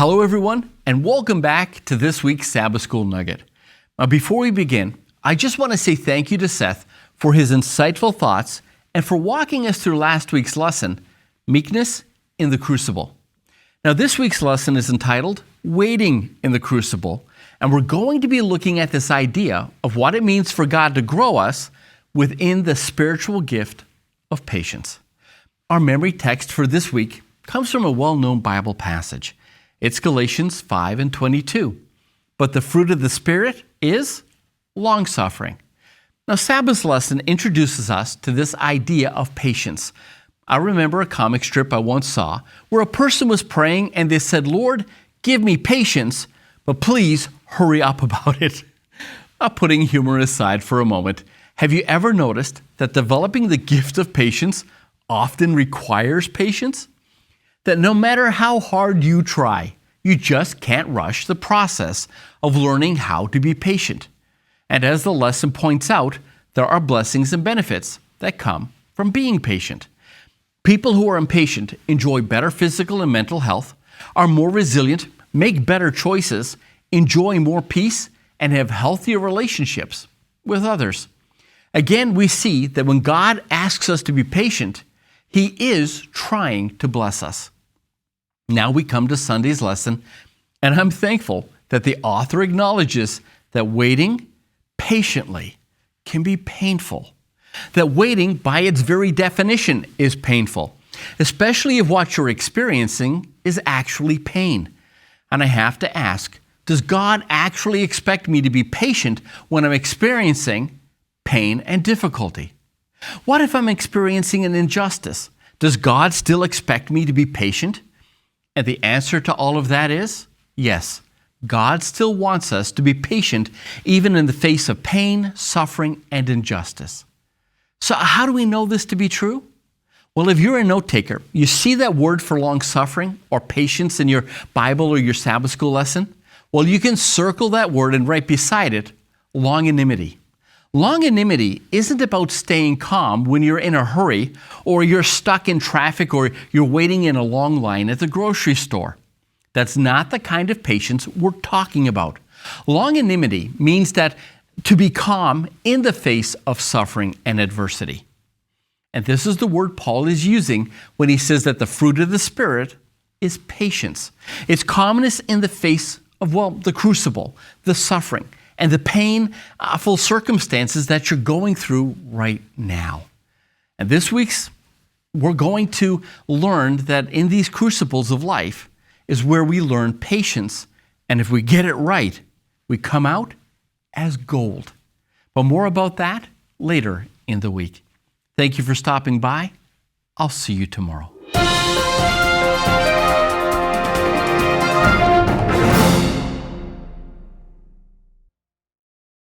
Hello, everyone, and welcome back to this week's Sabbath School Nugget. Now, before we begin, I just want to say thank you to Seth for his insightful thoughts and for walking us through last week's lesson, Meekness in the Crucible. Now, this week's lesson is entitled Waiting in the Crucible, and we're going to be looking at this idea of what it means for God to grow us within the spiritual gift of patience. Our memory text for this week comes from a well-known Bible passage. It's Galatians 5:22. But the fruit of the Spirit is long-suffering. Now, Sabbath's lesson introduces us to this idea of patience. I remember a comic strip I once saw where a person was praying and they said, "Lord, give me patience, but please hurry up about it." Putting humor aside for a moment, have you ever noticed that developing the gift of patience often requires patience? That no matter how hard you try, you just can't rush the process of learning how to be patient. And as the lesson points out, there are blessings and benefits that come from being patient. People who are impatient enjoy better physical and mental health, are more resilient, make better choices, enjoy more peace, and have healthier relationships with others. Again, we see that when God asks us to be patient, He is trying to bless us. Now we come to Sunday's lesson, and I'm thankful that the author acknowledges that waiting patiently can be painful. That waiting, by its very definition, is painful, especially if what you're experiencing is actually pain. And I have to ask, does God actually expect me to be patient when I'm experiencing pain and difficulty? What if I'm experiencing an injustice? Does God still expect me to be patient? And the answer to all of that is yes. God still wants us to be patient even in the face of pain, suffering, and injustice. So how do we know this to be true? Well, if you're a note taker, you see that word for long-suffering or patience in your Bible or your Sabbath school lesson? Well, you can circle that word and right beside it, longanimity. Longanimity isn't about staying calm when you're in a hurry or you're stuck in traffic or you're waiting in a long line at the grocery store. That's not the kind of patience we're talking about. Longanimity means that to be calm in the face of suffering and adversity. And this is the word Paul is using when he says that the fruit of the Spirit is patience. It's calmness in the face of, the crucible, the suffering, and the painful circumstances that you're going through right now. And this week's, we're going to learn that in these crucibles of life is where we learn patience. And if we get it right, we come out as gold. But more about that later in the week. Thank you for stopping by. I'll see you tomorrow.